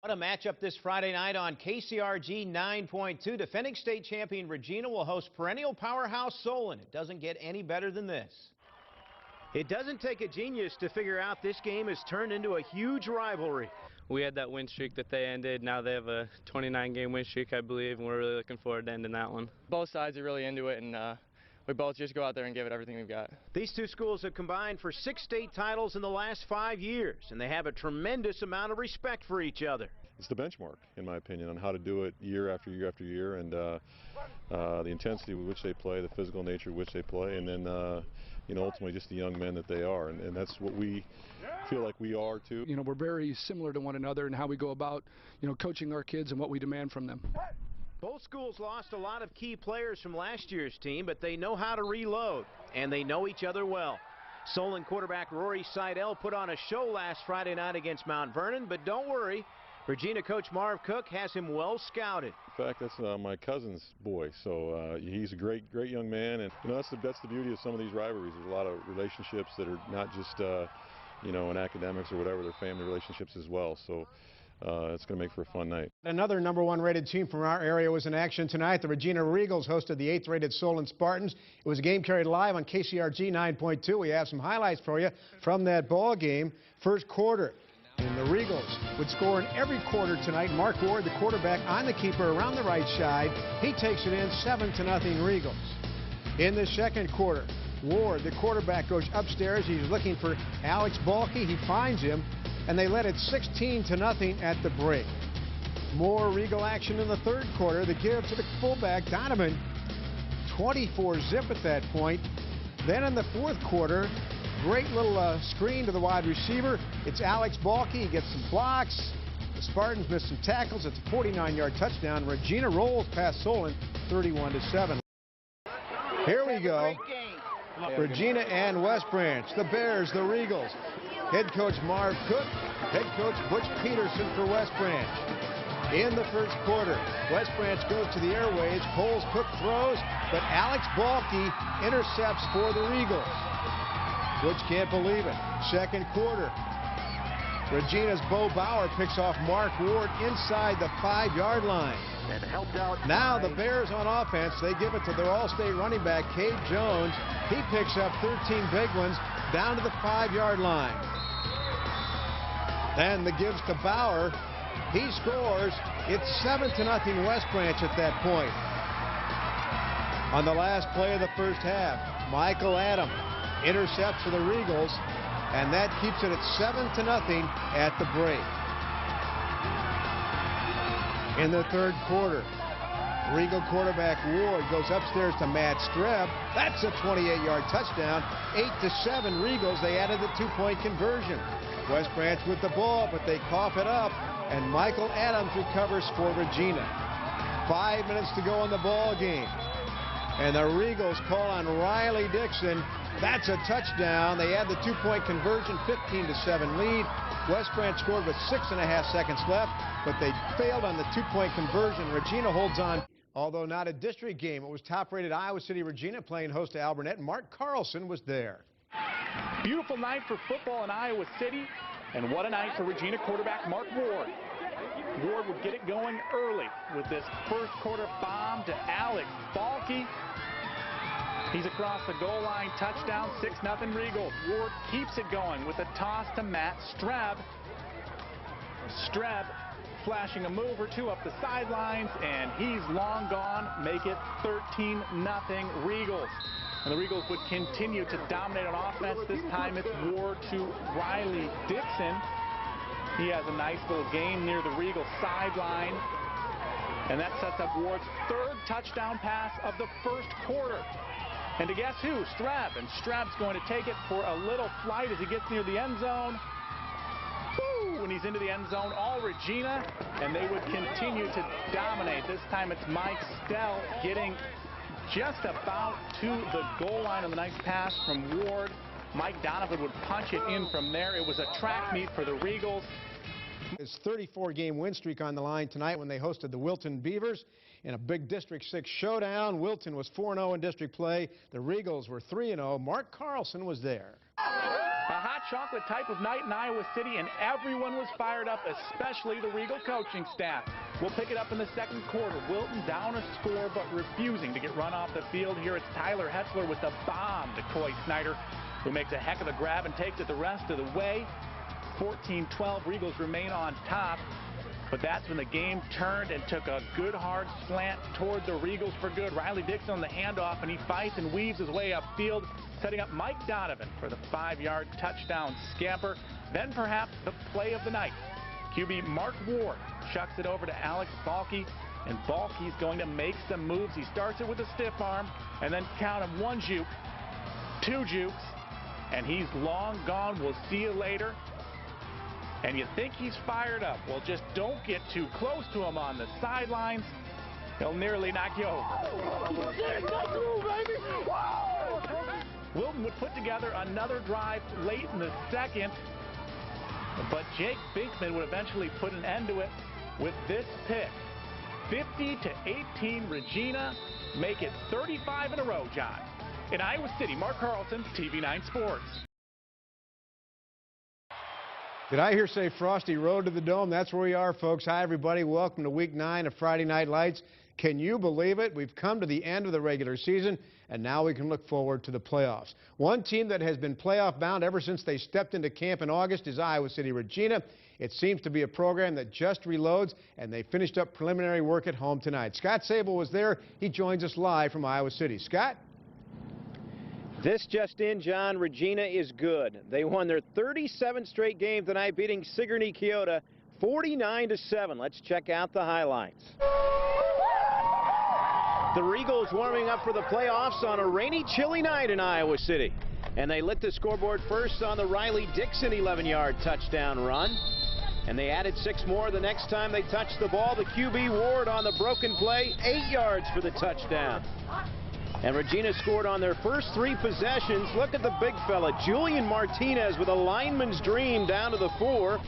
A matchup this Friday night on KCRG 9.2. Defending state champion Regina will host perennial powerhouse Solon. It doesn't get any better than this. It doesn't take a genius to figure out this game has turned into a huge rivalry. We had that win streak that they ended. Now they have a 29-game win streak, I believe, and we're really looking forward to ending that one. Both sides are really into it, and we both just go out there and give it everything we've got. These two schools have combined for 6 state titles in the last 5 years, and they have a tremendous amount of respect for each other. It's the benchmark, in my opinion, on how to do it year after year after year, and the intensity with which they play, the physical nature with which they play, and then ultimately just the young men that they are, and that's what we feel like we are too. We're very similar to one another in how we go about, coaching our kids and what we demand from them. Both schools lost a lot of key players from last year's team, but they know how to reload, and they know each other well. Solon quarterback Rory Seidel put on a show last Friday night against Mount Vernon, but don't worry, Regina coach Marv Cook has him well scouted. In fact, that's my cousin's boy, so he's a great young man, and that's the beauty of some of these rivalries. There's a lot of relationships that are not just in academics or whatever, they're family relationships as well. So it's going to make for a fun night. Another #1 rated team from our area was in action tonight. The Regina Regals hosted the 8th rated Solon Spartans. It was a game carried live on KCRG 9.2. We have some highlights for you from that ball game. First quarter, and the Regals would score in every quarter tonight. Mark Ward, the quarterback, on the keeper around the right side. He takes it in, 7-0 Regals. In the second quarter, Ward, the quarterback, goes upstairs. He's looking for Alex Balke. He finds him, and they led it 16-0 at the break. More Regal action in the third quarter. The give to the fullback, Donovan, 24-zip at that point. Then in the fourth quarter, great little screen to the wide receiver. It's Alex Balke. He gets some blocks. The Spartans missed some tackles. It's a 49-yard touchdown. Regina rolls past Solon 31-7. Here we go. Regina and West Branch, the Bears, the Regals. Head coach Marv Cook, head coach Butch Peterson for West Branch. In the first quarter, West Branch goes to the airways. Coles Cook throws, but Alex Balke intercepts for the Regals. Butch can't believe it. Second quarter, Regina's Bo Bauer picks off Mark Ward inside the 5-yard line. Now the Bears on offense, they give it to their all-state running back, Cade Jones. He picks up 13 big ones down to the 5-yard line. Then the gives to Bauer. He scores. It's 7-0 West Branch at that point. On the last play of the first half, Michael Adam intercepts for the Regals, and that keeps it at 7-0 at the break. In the third quarter, Regal quarterback Ward goes upstairs to Matt Streb. That's a 28-yard touchdown. 8-7 Regals. They added the 2-point conversion. West Branch with the ball, but they cough it up, and Michael Adams recovers for Regina. 5 minutes to go in the ball game, and the Regals call on Riley Dixon. That's a touchdown. They add the 2-point conversion, 15-7 lead. West Branch scored with 6.5 seconds left, but they failed on the 2-point conversion. Regina holds on. Although not a district game, it was top-rated Iowa City Regina playing host to alburnett. Mark Carlson was there. Beautiful night for football in Iowa City, and what a night for Regina quarterback Mark Ward. Ward would get it going early with this first quarter bomb to Alex Balke. He's across the goal line, touchdown, 6-0 Regals. Ward keeps it going with a toss to Matt Streb. Streb flashing a move or two up the sidelines, and he's long gone. Make it 13-0 Regals. And the Regals would continue to dominate on offense. This time it's Ward to Riley Dixon. He has a nice little game near the Regal sideline. And that sets up Ward's third touchdown pass of the first quarter. And to guess who? Streb. And Streb's going to take it for a little flight as he gets near the end zone. Woo! When he's into the end zone, all Regina, and they would continue to dominate. This time it's Mike Stell getting just about to the goal line on the nice pass from Ward. Mike Donovan would punch it in from there. It was a track meet for the Regals. His 34-game win streak on the line tonight when they hosted the Wilton Beavers in a big District 6 showdown. Wilton was 4-0 in district play. The Regals were 3-0. Mark Carlson was there. A hot chocolate type of night in Iowa City, and everyone was fired up, especially the Regal coaching staff. We'll pick it up in the second quarter. Wilton down a score, but refusing to get run off the field. Here it's Tyler Hetzler with the bomb to Coy Snyder, who makes a heck of a grab and takes it the rest of the way. 14-12, Regals remain on top. But that's when the game turned and took a good hard slant toward the Regals for good. Riley Dixon on the handoff, and he fights and weaves his way upfield, setting up Mike Donovan for the 5-yard touchdown scamper. Then perhaps the play of the night. QB Mark Ward chucks it over to Alex Balke, and Balke's going to make some moves. He starts it with a stiff arm, and then count him 1 juke, 2 jukes, and he's long gone. We'll see you later. And you think he's fired up. Well, just don't get too close to him on the sidelines. He'll nearly knock you over. Wilton would put together another drive late in the second, but Jake Binkman would eventually put an end to it with this pick. 50-18 Regina, make it 35 in a row, John. In Iowa City, Mark Carlson, TV9 Sports. Did I hear say Frosty Road to the Dome? That's where we are, folks. Hi, everybody. Welcome to Week 9 of Friday Night Lights. Can you believe it? We've come to the end of the regular season, and now we can look forward to the playoffs. One team that has been playoff bound ever since they stepped into camp in August is Iowa City Regina. It seems to be a program that just reloads, and they finished up preliminary work at home tonight. Scott Sable was there. He joins us live from Iowa City. Scott? This just in, John, Regina is good. They won their 37th straight game tonight, beating Sigourney Keota 49-7. Let's check out the highlights. The Regals warming up for the playoffs on a rainy, chilly night in Iowa City. And they lit the scoreboard first on the Riley Dixon 11-yard touchdown run. And they added 6 more the next time they touched the ball. The QB Ward on the broken play, 8 yards for the touchdown. And Regina scored on their first 3 possessions. Look at the big fella, Julian Martinez, with a lineman's dream down to the 4.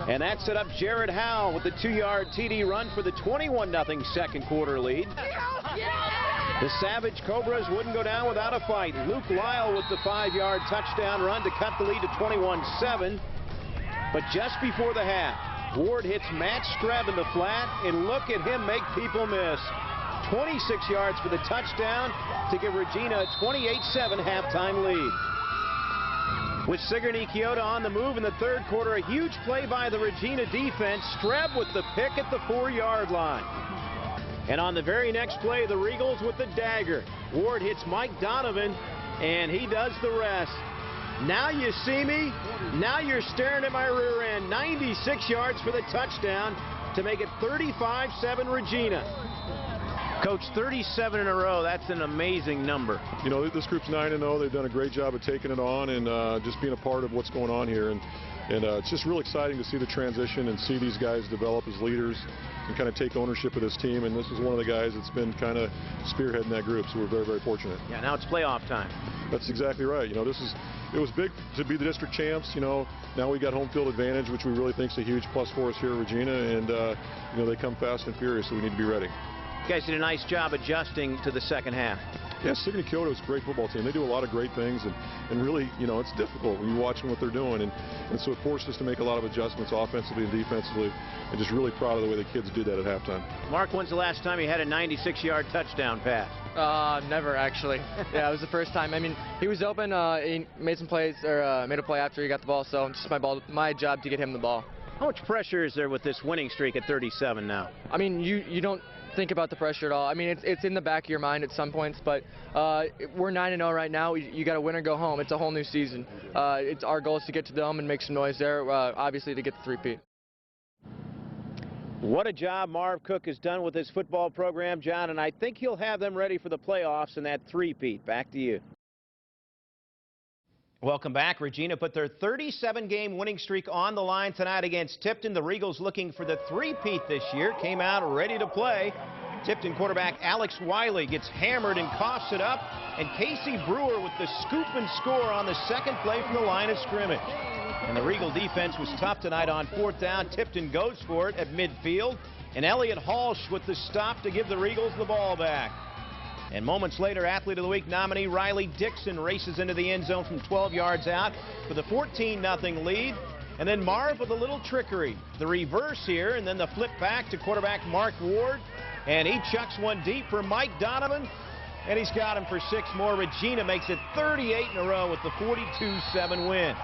And that set up Jared Howell with the 2-yard TD run for the 21-0 second quarter lead. The Savage Cobras wouldn't go down without a fight. Luke Lyle with the 5-yard touchdown run to cut the lead to 21-7. But just before the half, Ward hits Matt Streb in the flat, and look at him make people miss. 26 yards for the touchdown to give Regina a 28-7 halftime lead. With Sigourney Keota on the move in the third quarter, a huge play by the Regina defense. Streb with the pick at the 4-yard line. And on the very next play, the Regals with the dagger. Ward hits Mike Donovan, and he does the rest. Now you see me. Now you're staring at my rear end. 96 yards for the touchdown to make it 35-7 Regina. Coach, 37 in a row, that's an amazing number. You know, this group's 9-0. They've done a great job of taking it on and just being a part of what's going on here. And it's just real exciting to see the transition and see these guys develop as leaders and kind of take ownership of this team. And this is one of the guys that's been kind of spearheading that group, so we're very, very fortunate. Yeah, now it's playoff time. That's exactly right. You know, it was big to be the district champs. You know, now we got home field advantage, which we really think is a huge plus for us here at Regina. And, you know, they come fast and furious, so we need to be ready. You guys did a nice job adjusting to the second half. Yeah, Sigourney Keota is a great football team. They do a lot of great things, and really, you know, it's difficult when you're watching what they're doing. And so it forced us to make a lot of adjustments offensively and defensively, and just really proud of the way the kids did that at halftime. Mark, when's the last time you had a 96-yard touchdown pass? Never, actually. Yeah, it was the first time. I mean, he was open. He made some plays, or made a play after he got the ball, so it's just my job to get him the ball. How much pressure is there with this winning streak at 37 now? I mean, you don't think about the pressure at all. I mean, it's in the back of your mind at some points, but we're 9-0 right now. You got to win or go home. It's a whole new season. It's our goal is to get to the dome and make some noise there, obviously to get the 3-peat. What a job Marv Cook has done with his football program, John, and I think he'll have them ready for the playoffs in that 3-peat. Back to you. Welcome back. Regina put their 37-game winning streak on the line tonight against Tipton. The Regals looking for the 3-peat this year came out ready to play. Tipton quarterback Alex Wiley gets hammered and coughs it up. And Casey Brewer with the scoop and score on the second play from the line of scrimmage. And the Regal defense was tough tonight on 4th down. Tipton goes for it at midfield. And Elliott Halsh with the stop to give the Regals the ball back. And moments later, Athlete of the Week nominee Riley Dixon races into the end zone from 12 yards out for the 14-0 lead. And then Marv with a little trickery. The reverse here, and then the flip back to quarterback Mark Ward. And he chucks one deep for Mike Donovan. And he's got him for 6 more. Regina makes it 38 in a row with the 42-7 win.